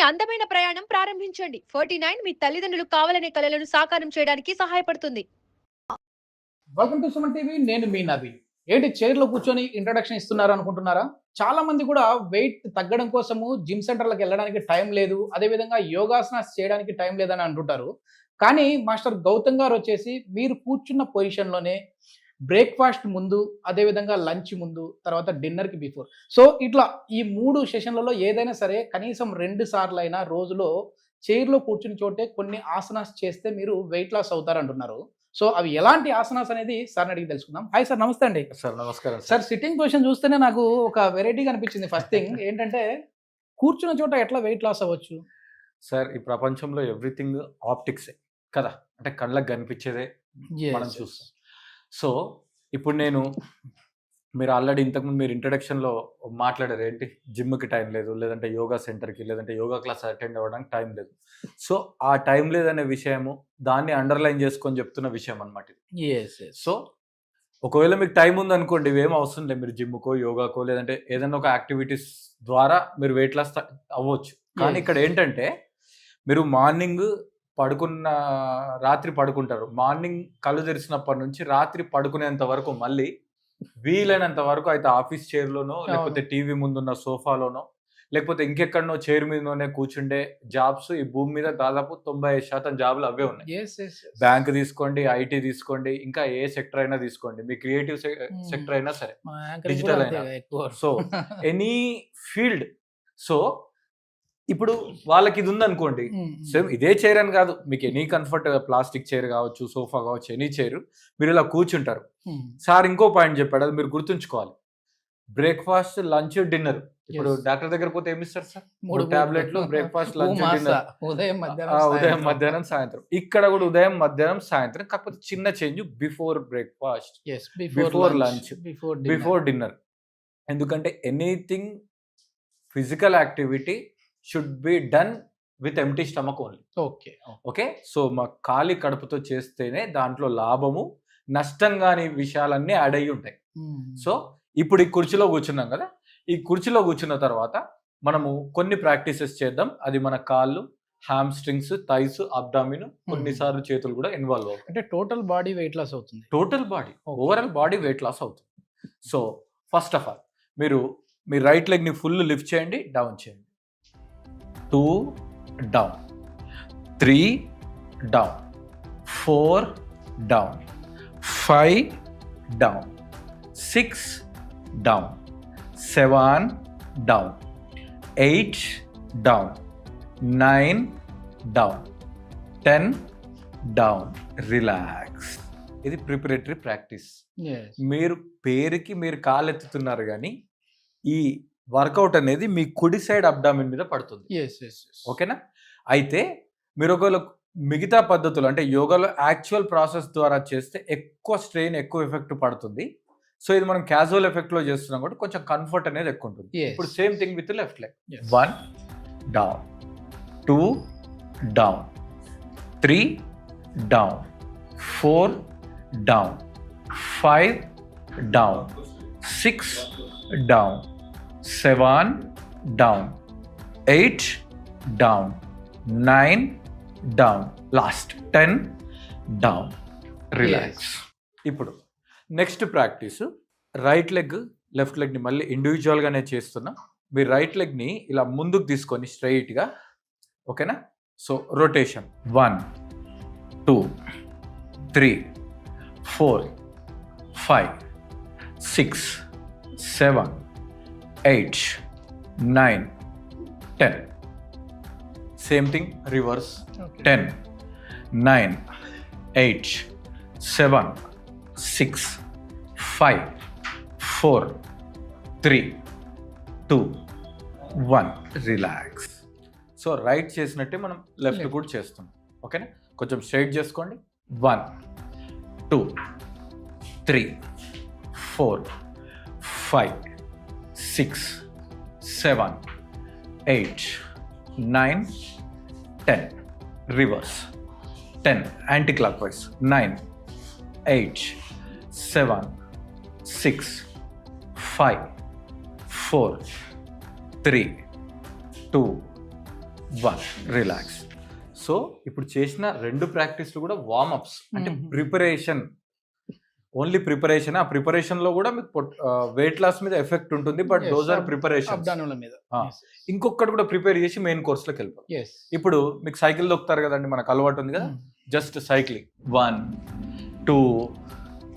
అందమైన ప్రయాణం ప్రారంభించండి. 49 మీ తల్లిదండ్రులు కావాలనే కలలను సాకారం చేయడానికి సహాయపడుతుంది. Welcome to Suman TV. నేను మీ నవీన్. ఏంటి చైర్లో కూర్చొని ఇంట్రడక్షన్ ఇస్తున్నారు అనుకుంటున్నారా? చాలా మంది కూడా వెయిట్ తగ్గడం కోసము జిమ్ సెంటర్లకు వెళ్ళడానికి టైం లేదు, అదేవిధంగా యోగాసనాస్ చేయడానికి టైం లేదని అంటుంటారు. కానీ మాస్టర్ గౌతమ్ గారు వచ్చేసి మీరు కూర్చున్న పొజిషన్లోనే బ్రేక్ఫాస్ట్ ముందు, అదేవిధంగా లంచ్ ముందు, తర్వాత డిన్నర్కి బిఫోర్, సో ఇట్లా ఈ 3 సెషన్లలో ఏదైనా సరే కనీసం 2 సార్లు అయినా రోజులో చైర్లో కూర్చుని చోటే కొన్ని ఆసనాస్ చేస్తే మీరు వెయిట్ లాస్ అవుతారు అంటున్నారు. సో అవి ఎలాంటి ఆసనాస్ అనేది సార్ని అడిగి తెలుసుకుందాం. హాయ్ సార్, నమస్తే అండి. సార్ నమస్కారం సార్, సిట్టింగ్ పొజిషన్ చూస్తేనే నాకు ఒక వెరైటీగా అనిపించింది. ఫస్ట్ థింగ్ ఏంటంటే కూర్చున్న చోట ఎట్లా వెయిట్ లాస్ అవ్వచ్చు? సార్, ఈ ప్రపంచంలో ఎవ్రీథింగ్ ఆప్టిక్సే కదా, అంటే కళ్ళకు కనిపించేదే మనం చూస్తాం. సో ఇప్పుడు మీరు ఆల్రెడీ ఇంతకుముందు మీరు ఇంట్రడక్షన్లో మాట్లాడారు, ఏంటి జిమ్కి టైం లేదు, లేదంటే యోగా సెంటర్కి, లేదంటే యోగా క్లాస్ అటెండ్ అవ్వడానికి టైం లేదు. సో ఆ టైం లేదనే విషయము దాన్ని అండర్లైన్ చేసుకొని చెప్తున్న విషయం అనమాట ఇది. సో ఒకవేళ మీకు టైం ఉందనుకోండి, ఇవేం అవసరం లేదు, మీరు జిమ్కో యోగాకో లేదంటే ఏదైనా ఒక యాక్టివిటీస్ ద్వారా మీరు వెయిట్ లాస్ అవ్వచ్చు. కానీ ఇక్కడ ఏంటంటే మీరు మార్నింగ్ రాత్రి పడుకుంటారు, మార్నింగ్ కళ్ళు తెరిచినప్పటి నుంచి రాత్రి పడుకునేంత వరకు మళ్ళీ వీలైనంత వరకు అయితే ఆఫీస్ చైర్లోనో, లేకపోతే టీవీ ముందున్న సోఫాలోనో, లేకపోతే ఇంకెక్కడనో చైర్ మీదనే కూర్చుండే జాబ్స్ ఈ భూమి మీద దాదాపు 95% జాబ్లు అవే ఉన్నాయి. బ్యాంక్ తీసుకోండి, ఐటీ తీసుకోండి, ఇంకా ఏ సెక్టర్ అయినా తీసుకోండి, మీ క్రియేటివ్ సెక్టర్ అయినా సరే, డిజిటల్ అయినా, సో ఎనీ ఫీల్డ్. సో ఇప్పుడు వాళ్ళకి ఇది ఉందనుకోండి, సేమ్ ఇదే చైర్ అని కాదు, మీకు ఎనీ కంఫర్ట్ ప్లాస్టిక్ చైర్ కావచ్చు, సోఫా కావచ్చు, ఎనీ చైర్, మీరు ఇలా కూర్చుంటారు. సార్ ఇంకో పాయింట్ చెప్పాడు, అది మీరు గుర్తుంచుకోవాలి. Breakfast, lunch, dinner. ఇప్పుడు డాక్టర్ దగ్గర పోతే ఏమి ఇస్తారు సార్? 3 టాబ్లెట్లు, బ్రేక్ఫాస్ట్, లంచ్, డిన్నర్, ఉదయం, మధ్యాహ్నం, సాయంత్రం. ఇక్కడ కూడా ఉదయం, మధ్యాహ్నం, సాయంత్రం, కాకపోతే చిన్న change, before breakfast, before lunch, before dinner. ఎందుకంటే anything physical activity should be done with empty stomach only. Okay. So మా ఖాళీ కడుపుతో చేస్తేనే దాంట్లో లాభము, నష్టం కాని విషయాలన్నీ యాడ్ అయ్యి ఉంటాయి. సో ఇప్పుడు ఈ కుర్చీలో కూర్చున్నాం కదా, ఈ కుర్చీలో కూర్చున్న తర్వాత మనము కొన్ని ప్రాక్టీసెస్ చేద్దాం. అది మన కాళ్ళు, హ్యామ్ స్ట్రింగ్స్, థైస్, అబ్డామిన్, కొన్నిసార్లు చేతులు కూడా ఇన్వాల్వ్ అవుతాయి. అంటే టోటల్ బాడీ వెయిట్ లాస్ అవుతుంది. Total body, overall body weight loss అవుతుంది. సో ఫస్ట్ ఆఫ్ ఆల్ మీరు మీ రైట్ లెగ్ని ఫుల్ లిఫ్ట్ చేయండి, డౌన్ చేయండి. 2 down, 3 down, 4 down, 5 down, 6 down, 7 down, 8 down, 9 down, 10 down. Relax. ఇది ప్రిపరేటరీ ప్రాక్టీస్. మీరు పేరుకి మీరు కాలు ఎత్తుతున్నారు, కానీ ఈ వర్కౌట్ అనేది మీ కుడి సైడ్ అబ్డామిన్ మీద పడుతుంది. ఓకేనా? అయితే మీరు ఒకవేళ మిగతా పద్ధతులు అంటే యోగాలో యాక్చువల్ ప్రాసెస్ ద్వారా చేస్తే ఎక్కువ స్ట్రెయిన్, ఎక్కువ ఎఫెక్ట్ పడుతుంది. సో ఇది మనం క్యాజువల్ ఎఫెక్ట్లో చేస్తున్నాం కాబట్టి కొంచెం కంఫర్ట్ అనేది ఎక్కువ ఉంటుంది. ఇప్పుడు same thing with left leg. 1 down, 2 down, 3 down, 4 down, 5 down, 6 down, 7 down, 8 down, 9 down, last 10 down. Relax. ఇప్పుడు next practice, right leg left లెగ్ని మళ్ళీ ఇండివిజువల్గానే చేస్తున్నా. మీ రైట్ లెగ్ని ఇలా ముందుకు తీసుకొని స్ట్రైట్గా, ఓకేనా? So rotation 1 2 3 4 5 6 7 8 9 10. Same thing reverse. 10 9 8 7 6 5 4 3 2 1. Relax. So right చేసినట్టే మనం లెఫ్ట్ కూడా చేస్తాం. ఓకేనా? కొంచెం స్ట్రైట్ చేసుకోండి. 1 2 3 4 5 6 7 8 9 10. Reverse. 10 anti clock wise. 9 8 7 6 5 4 3 2 1 relax. So ఇప్పుడు చేసిన 2 ప్రాక్టీస్లు కూడా వార్మప్స్, అంటే Mhm. Preparation, only preparation. ఆ ప్రిపరేషన్ లో కూడా మీకు వెయిట్ లాస్ మీద ఎఫెక్ట్ ఉంటుంది, but Yes, those are preparation. Abdominal మీద. ఇంకొకటి కూడా ప్రిపేర్ చేసి మెయిన్ కోర్స్లోకి వెళ్ళిపోతాం. Yes. ఇప్పుడు మీకు సైకిల్ దొక్కుతారు కదండి, మనకు అలవాటు ఉంది కదా, జస్ట్ సైక్లింగ్ 1 2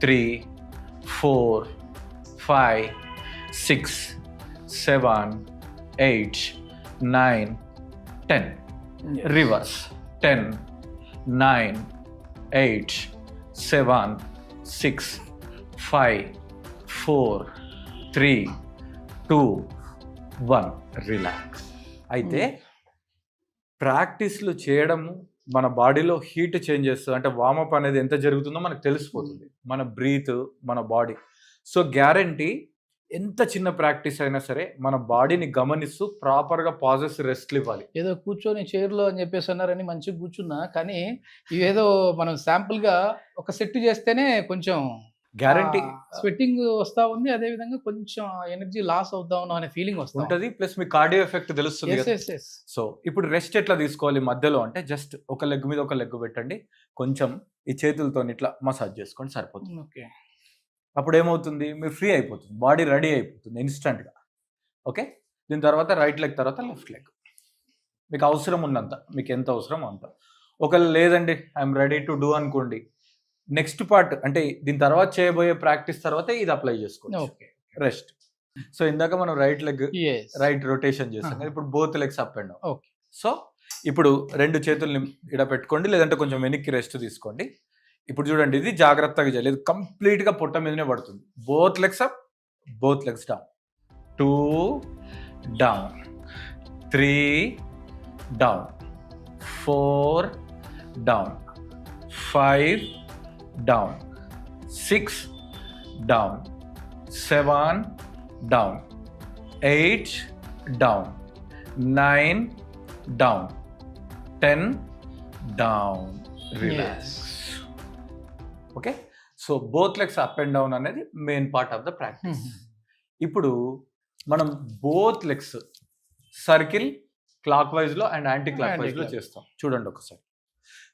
3 4 5 6 7 8 9 10 రివర్స్ 10 9 8 7 6 5 4 3 2 1 రిలాక్స్. అయితే ప్రాక్టీస్లు చేయడము మన బాడీలో హీట్ చేంజ్ చేస్తుంది, అంటే వార్మప్ అనేది ఎంత జరుగుతుందో మనకు తెలిసిపోతుంది, మన బ్రీత్, మన బాడీ. సో గ్యారంటీ ఎంత చిన్న ప్రాక్టీస్ అయినా సరే మన బాడీని గమనిస్తూ ప్రాపర్గా పాజెస్ రెస్ట్లు ఇవ్వాలి. ఏదో కూర్చొని చైర్లో అని చెప్పేసి అన్నారని మంచిగా కూర్చున్నా, కానీ ఇవేదో మనం శాంపుల్ గా ఒక సెట్ చేస్తేనే కొంచెం గ్యారంటీ స్వెట్టింగ్ వస్తా ఉంది, అదే విధంగా కొంచెం ఎనర్జీ లాస్ అవుతా ఉన్నాం అనే ఫీలింగ్ వస్తుంది. ఉంటుంది, ప్లస్ మీ కార్డియో ఎఫెక్ట్ తెలుస్తుంది కదా. సో ఇప్పుడు రెస్ట్ ఎట్లా తీసుకోవాలి మధ్యలో అంటే, జస్ట్ ఒక లెగ్ మీద ఒక లెగ్ పెట్టండి, కొంచెం ఈ చేతులతో ఇట్లా మసాజ్ చేసుకోండి, సరిపోతుంది. ఓకే, అప్పుడు ఏమవుతుంది, మీరు ఫ్రీ అయిపోతుంది, బాడీ రెడీ అయిపోతుంది ఇన్స్టెంట్గా. ఓకే, దీని తర్వాత రైట్ లెగ్, తర్వాత లెఫ్ట్ లెగ్, మీకు అవసరం ఉన్నంత, మీకు ఎంత అవసరం అంత. ఒకవేళ లేదండి ఐఎమ్ రెడీ టు డూ అనుకోండి, నెక్స్ట్ పార్ట్ అంటే దీని తర్వాత చేయబోయే ప్రాక్టీస్ తర్వాత ఇది అప్లై చేసుకోండి. Okay, rest. సో ఇందాక మనం రైట్ లెగ్ రైట్ రొటేషన్ చేస్తాం కదా, ఇప్పుడు both legs up and down. Okay, so ఇప్పుడు 2 చేతుల్ని ఇడ పెట్టుకోండి, లేదంటే కొంచెం వెనక్కి రెస్ట్ తీసుకోండి. ఇప్పుడు చూడండి, ఇది జాగ్రత్తగా చేయలేదు, కంప్లీట్గా పొట్ట మీదనే పడుతుంది. Both legs up, both legs down, 2 down, 3 down, 4 down, 5 down, 6 down, 7 down, 8 down, 9 down, 10 down. Relax. Okay, so both legs up and down అనేది main part of the practice. ఇప్పుడు మనం both legs circle clock wise లో and anti clock wise లో చేస్తాం. చూడండి ఒకసారి.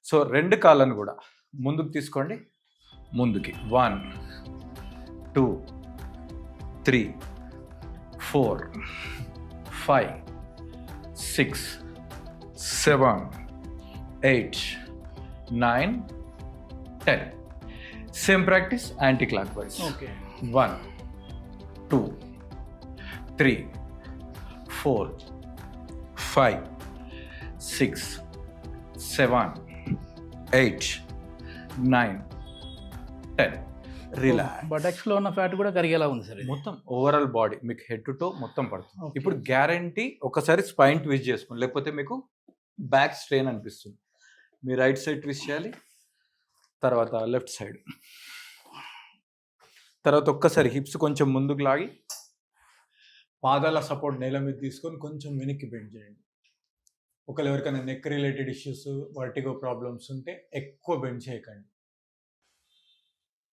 So 2 కాళ్ళను కూడా ముందుకు తీసుకోండి, ముందుకి 1 2 3 4 5 6 7 8 9 10. Same practice anti clock wise. Okay, 1 2 3 4 5 6 7 8 9 10. Relax. Buttocks లో ఉన్న ఫ్యాట్ కూడా కరిగేలా ఉంది సార్. మొత్తం ఓవరాల్ బాడీ మీకు హెడ్ టు టో మొత్తం పడుతుంది. Okay. ఇప్పుడు గ్యారంటీ ఒకసారి స్పైన్ ట్విస్ట్ చేసుకోండి, లేకపోతే మీకు బ్యాక్ స్ట్రెయిన్ అనిపిస్తుంది. మీ రైట్ సైడ్ ట్విస్ట్ చేయాలి, తర్వాత లెఫ్ట్ సైడ్, తర్వాత ఒక్కసారి హిప్స్ కొంచెం ముందుకు లాగి పాదాల సపోర్ట్ నేల మీద తీసుకొని కొంచెం వెనక్కి బెండ్ చేయండి. ఒకవేళ ఎవరికైనా neck related issues, vertigo problems ఉంటే ఎక్కువ బెండ్ చేయకండి.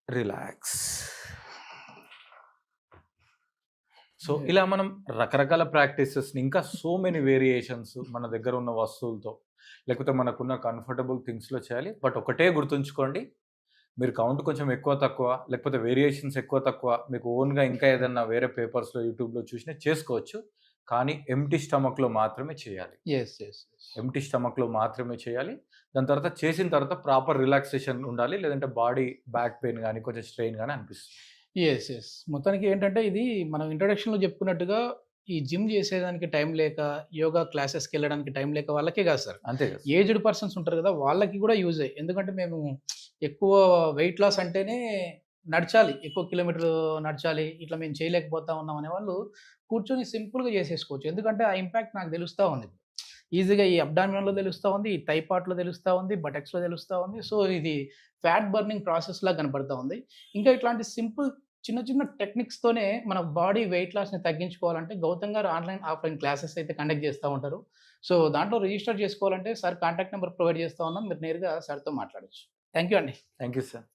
రిలాక్స్. సో ఇలా మనం రకరకాల ప్రాక్టీసెస్ని, ఇంకా సో మెనీ వేరియేషన్స్ మన దగ్గర ఉన్న వస్తువులతో, లేకపోతే మనకున్న కంఫర్టబుల్ థింగ్స్లో చేయాలి. బట్ ఒకటే గుర్తుంచుకోండి, మీరు కౌంట్ కొంచెం ఎక్కువ తక్కువ, లేకపోతే వేరియేషన్స్ ఎక్కువ తక్కువ, మీకు ఓన్గా ఇంకా ఏదన్నా వేరే పేపర్స్లో యూట్యూబ్లో చూసినా చేసుకోవచ్చు, కానీ ఎంటీ స్టమక్లో మాత్రమే చేయాలి. ఎంటీ స్టమక్లో మాత్రమే చేయాలి. దాని తర్వాత చేసిన తర్వాత ప్రాపర్ రిలాక్సేషన్ ఉండాలి, లేదంటే బాడీ బ్యాక్ పెయిన్ కానీ కొంచెం స్ట్రెయిన్ కానీ అనిపిస్తుంది. మొత్తానికి ఏంటంటే ఇది మనం ఇంట్రొడక్షన్లో చెప్పుకున్నట్టుగా ఈ జిమ్ చేసేదానికి టైం లేక, యోగా క్లాసెస్కి వెళ్ళడానికి టైం లేక వాళ్ళకే కాదు సార్, అంతే కదా, ఏజ్డ్ పర్సన్స్ ఉంటారు కదా, వాళ్ళకి కూడా యూజ్ అయ్యి. ఎందుకంటే మేము ఎక్కువ వెయిట్ లాస్ అంటేనే నడచాలి, ఎక్కువ కిలోమీటర్లు నడచాలి, ఇట్లా మేము చేయలేకపోతా ఉన్నాం అనే వాళ్ళు కూర్చొని సింపుల్గా చేసేసుకోవచ్చు. ఎందుకంటే ఆ ఇంపాక్ట్ నాకు తెలుస్తూ ఉంది. ఈజీగా ఈ అబ్డామినల్లో తెలుస్తూ ఉంది, ఈ థై పార్ట్లో తెలుస్తూ ఉంది, బటక్స్లో తెలుస్తూ ఉంది. సో ఇది ఫ్యాట్ బర్నింగ్ ప్రాసెస్ లా కనపడుతూ ఉంది. ఇంకా ఇట్లాంటి సింపుల్ చిన్న చిన్న టెక్నిక్స్తోనే మన బాడీ వెయిట్ లాస్ని తగ్గించుకోవాలంటే గౌతమ్ గారు ఆన్లైన్ ఆఫ్లైన్ క్లాసెస్ అయితే కండక్ట్ చేస్తూ ఉంటారు. సో దాంట్లో రిజిస్టర్ చేసుకోవాలంటే సార్ కాంటాక్ట్ నెంబర్ ప్రొవైడ్ చేస్తూ ఉన్నాం, మీరు నేరుగా సార్తో మాట్లాడచ్చు. థ్యాంక్ యూ అండి. Thank you sir.